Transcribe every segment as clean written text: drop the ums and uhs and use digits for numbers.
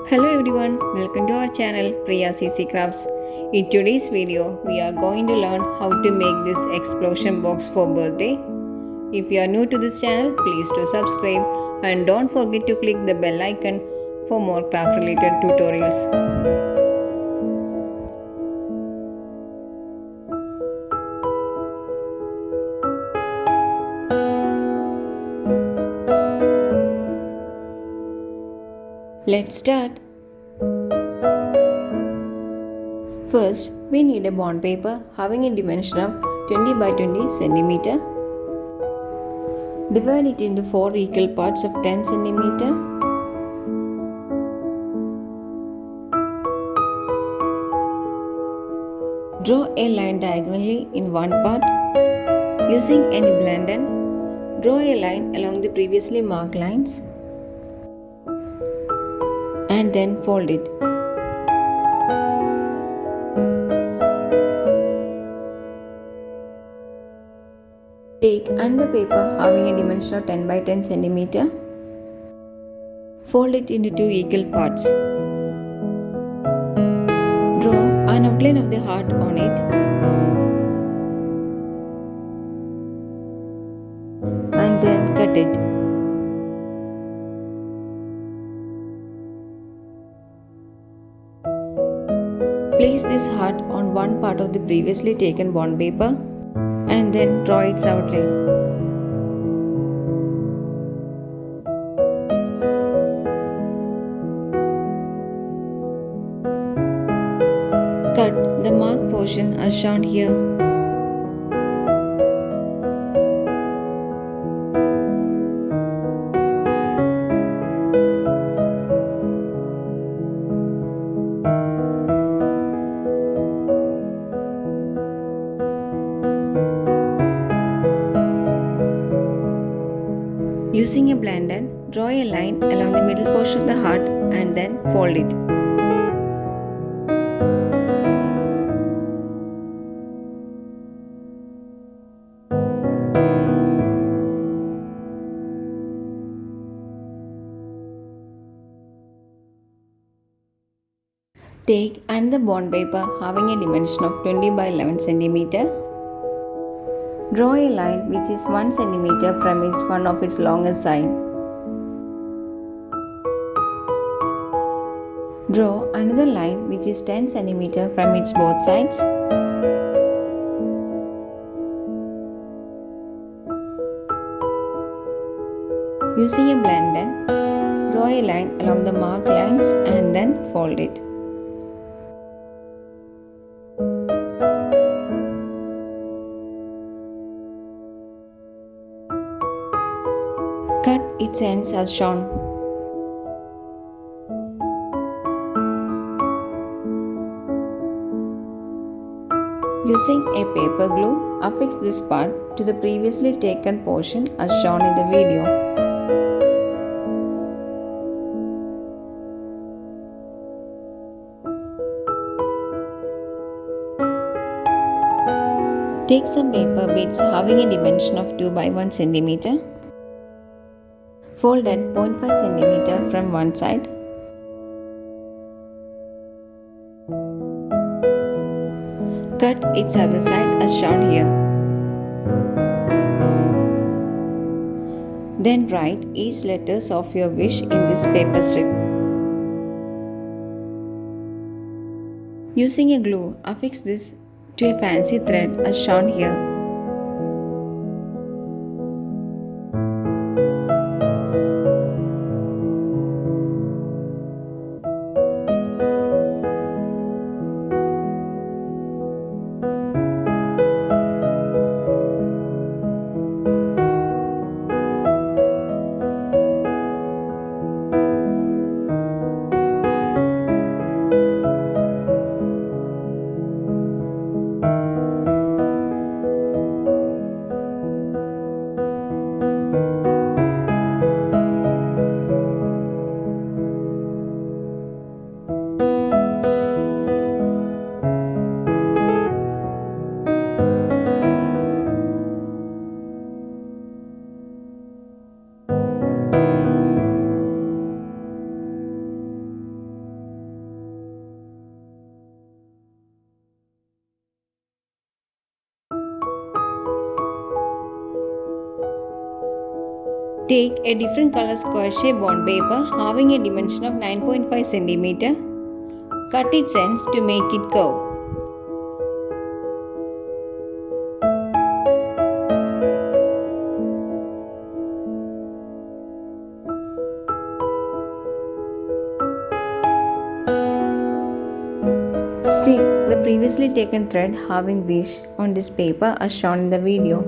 Hello everyone, welcome to our channel Priya CC Crafts. In today's video, we are going to learn how to make this explosion box for birthday. If you are new to this channel, please do subscribe and don't forget to click the bell icon for more craft related tutorials. Let's start. First, we need a bond paper having a dimension of 20 by 20 cm. Divide it into 4 equal parts of 10 cm. Draw a line diagonally in one part. Using any blender, draw a line along the previously marked lines and then fold it. Take another paper having a dimension of 10 by 10 cm. Fold it into 2 equal parts. Draw an outline of the heart on it and then cut it. Place this heart on one part of the previously taken bond paper and then draw its outline. Cut the marked portion as shown here. Using a blender, draw a line along the middle portion of the heart and then fold it. Take another bond paper having a dimension of 20 by 11 cm. Draw a line which is 1 cm from one of its longest side. Draw another line which is 10 cm from its both sides. Using a blender, draw a line along the marked lines and then fold it. Cut its ends as shown. Using a paper glue, affix this part to the previously taken portion as shown in the video. Take some paper bits having a dimension of 2 by 1 cm. Fold at 0.5 cm from one side. Cut its other side as shown here. Then write each letters of your wish in this paper strip. Using a glue, affix this to a fancy thread as shown here. Take a different color square shape bond paper having a dimension of 9.5 cm. Cut its ends to make it curve. Stick the previously taken thread having wish on this paper as shown in the video.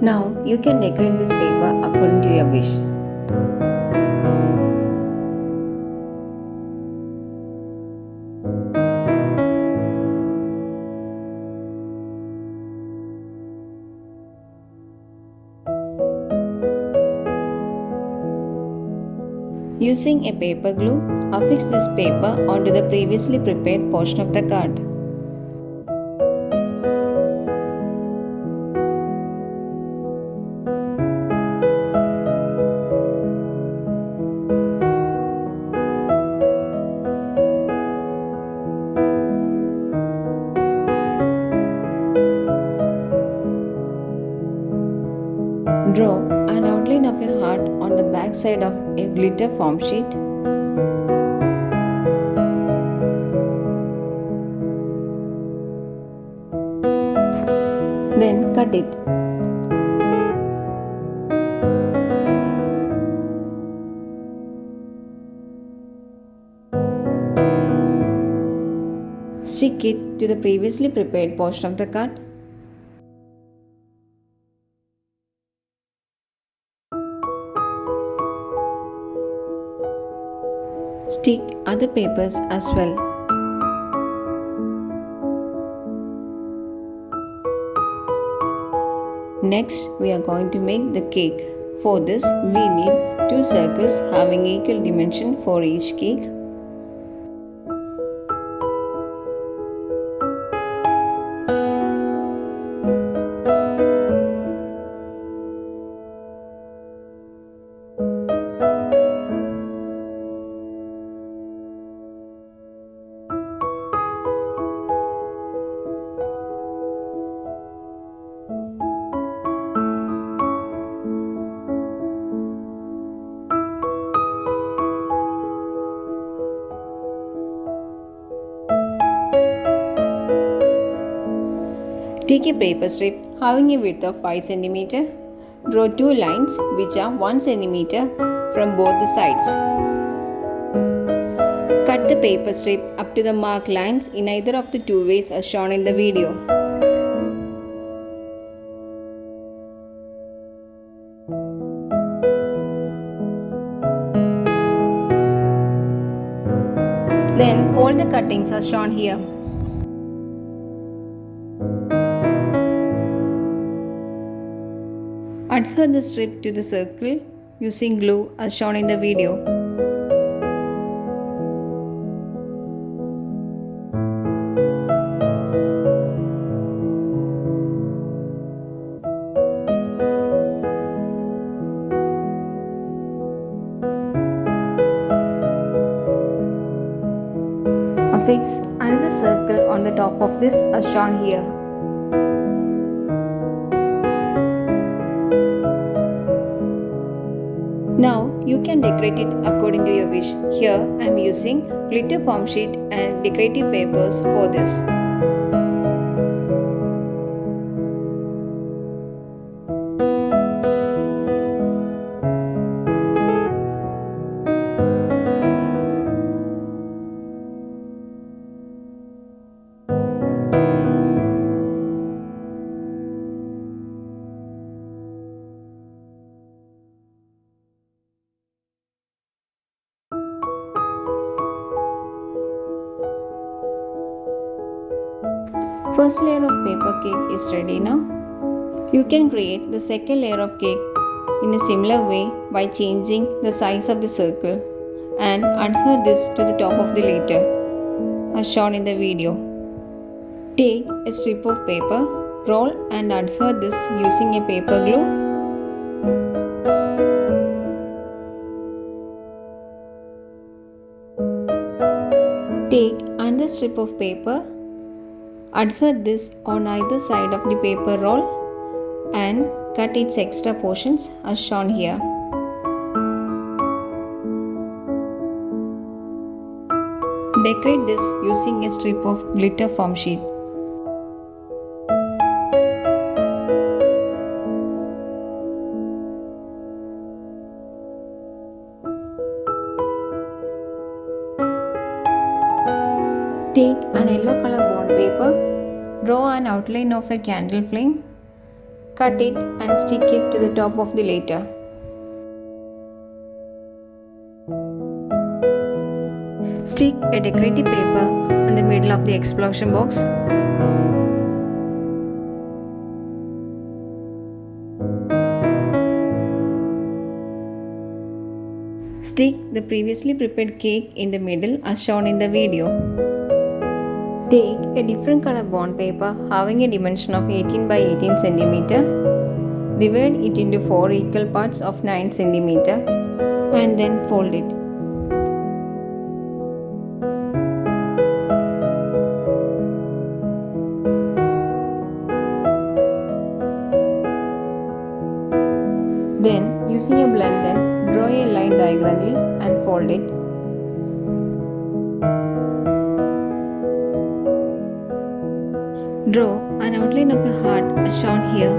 Now you can decorate this paper according to your wish. Using a paper glue, affix this paper onto the previously prepared portion of the card. Draw an outline of a heart on the back side of a glitter foam sheet. Then cut it. Stick it to the previously prepared portion of the card. Stick other papers as well. Next, we are going to make the cake. For this, we need 2 circles having equal dimension for each cake. Take a paper strip having a width of 5 cm. Draw 2 lines which are 1 cm from both the sides. Cut the paper strip up to the marked lines in either of the two ways as shown in the video. Then fold the cuttings as shown here. Adhere the strip to the circle using glue as shown in the video. Affix another circle on the top of this as shown here. Now you can decorate it according to your wish. Here I am using glitter foam sheet and decorative papers for this. First layer of paper cake is ready now. You can create the second layer of cake in a similar way by changing the size of the circle and adhere this to the top of the letter as shown in the video. Take a strip of paper, roll and adhere this using a paper glue. Take another strip of paper, adhere this on either side of the paper roll and cut its extra portions as shown here. Decorate this using a strip of glitter foam sheet. Take an yellow color bond paper, draw an outline of a candle flame, cut it and stick it to the top of the letter. Stick a decorative paper on the middle of the explosion box. Stick the previously prepared cake in the middle as shown in the video. Take a different color bond paper having a dimension of 18 by 18 cm. Divide it into 4 equal parts of 9 cm and then fold it. Then, using a blender, draw a line diagonally and fold it. Draw an outline of a heart as shown here.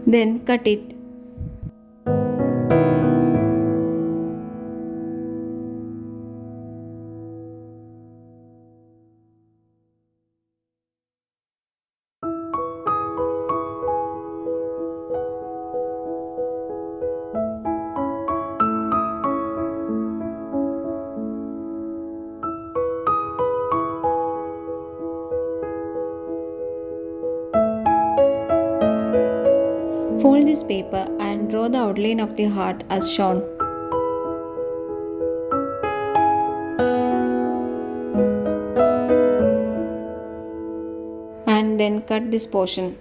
Then cut it. Fold this paper and draw the outline of the heart as shown. And then cut this portion.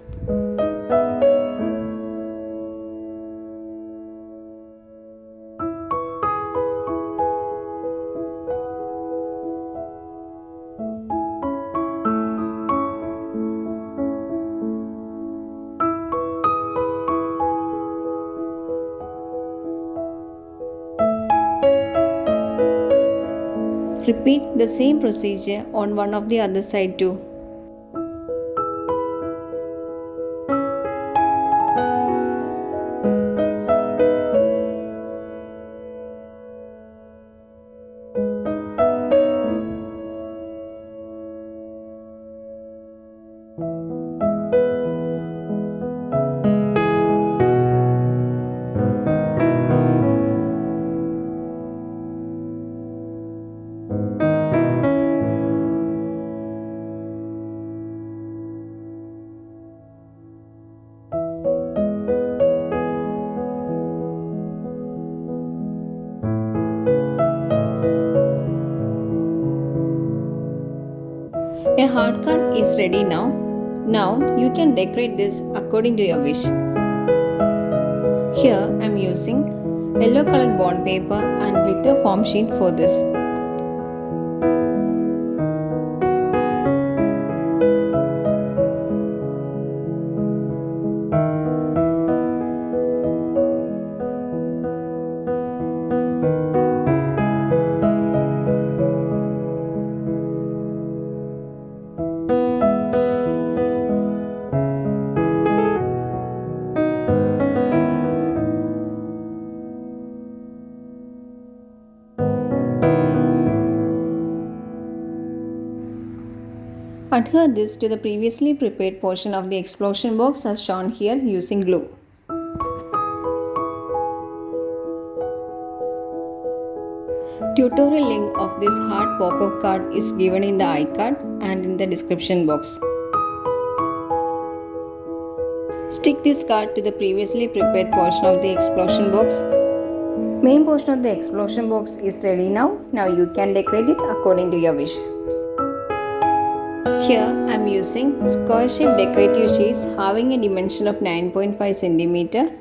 Repeat the same procedure on one of the other side too. A heart card is ready now. Now you can decorate this according to your wish. Here I am using yellow colored bond paper and glitter foam sheet for this. Adhere this to the previously prepared portion of the explosion box as shown here using glue. Tutorial link of this hard pop-up card is given in the iCard and in the description box. Stick this card to the previously prepared portion of the explosion box. Main portion of the explosion box is ready now. Now you can decorate it according to your wish. Here I am using square shaped decorative sheets having a dimension of 9.5 cm.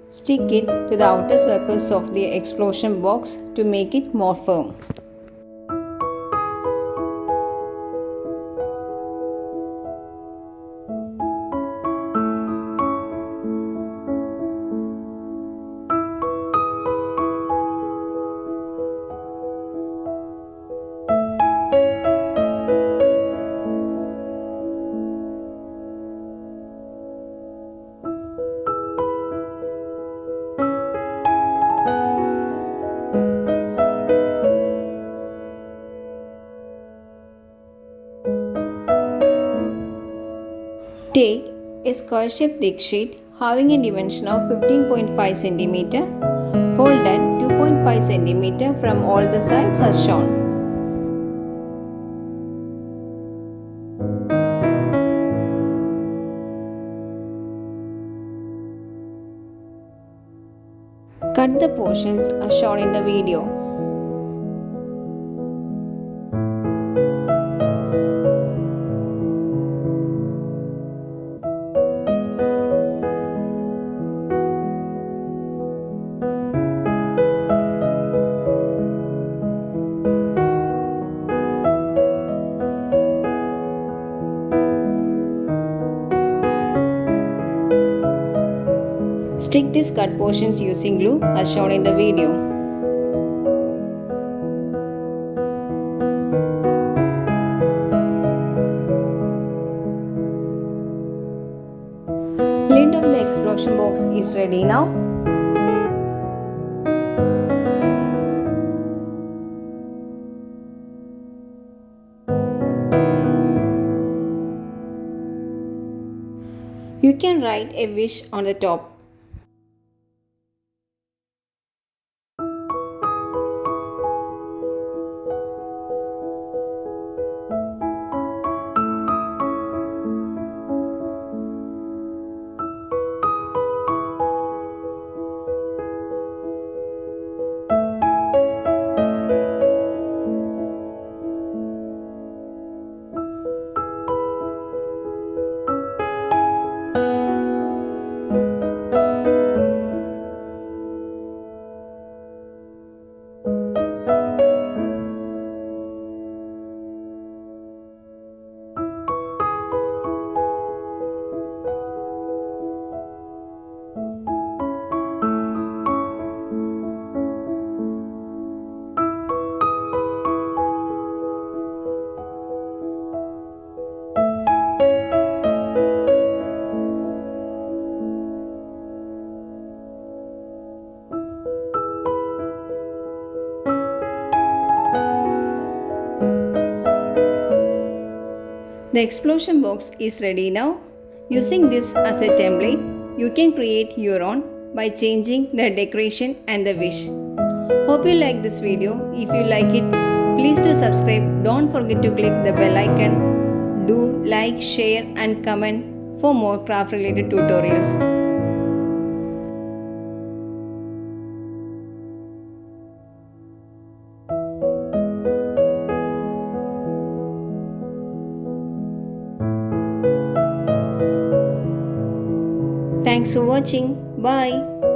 Stick it to the outer surface of the explosion box to make it more firm. Take a square shaped thick sheet having a dimension of 15.5 cm. Fold that 2.5 cm from all the sides as shown. Cut the portions as shown in the video. Stick these cut portions using glue as shown in the video. Lid of the explosion box is ready now. You can write a wish on the top. The explosion box is ready now. Using this as a template, you can create your own by changing the decoration and the wish. Hope you like this video. If you like it, please do subscribe. Don't forget to click the bell icon. Do like, share and comment for more craft related tutorials. Thanks for watching. Bye.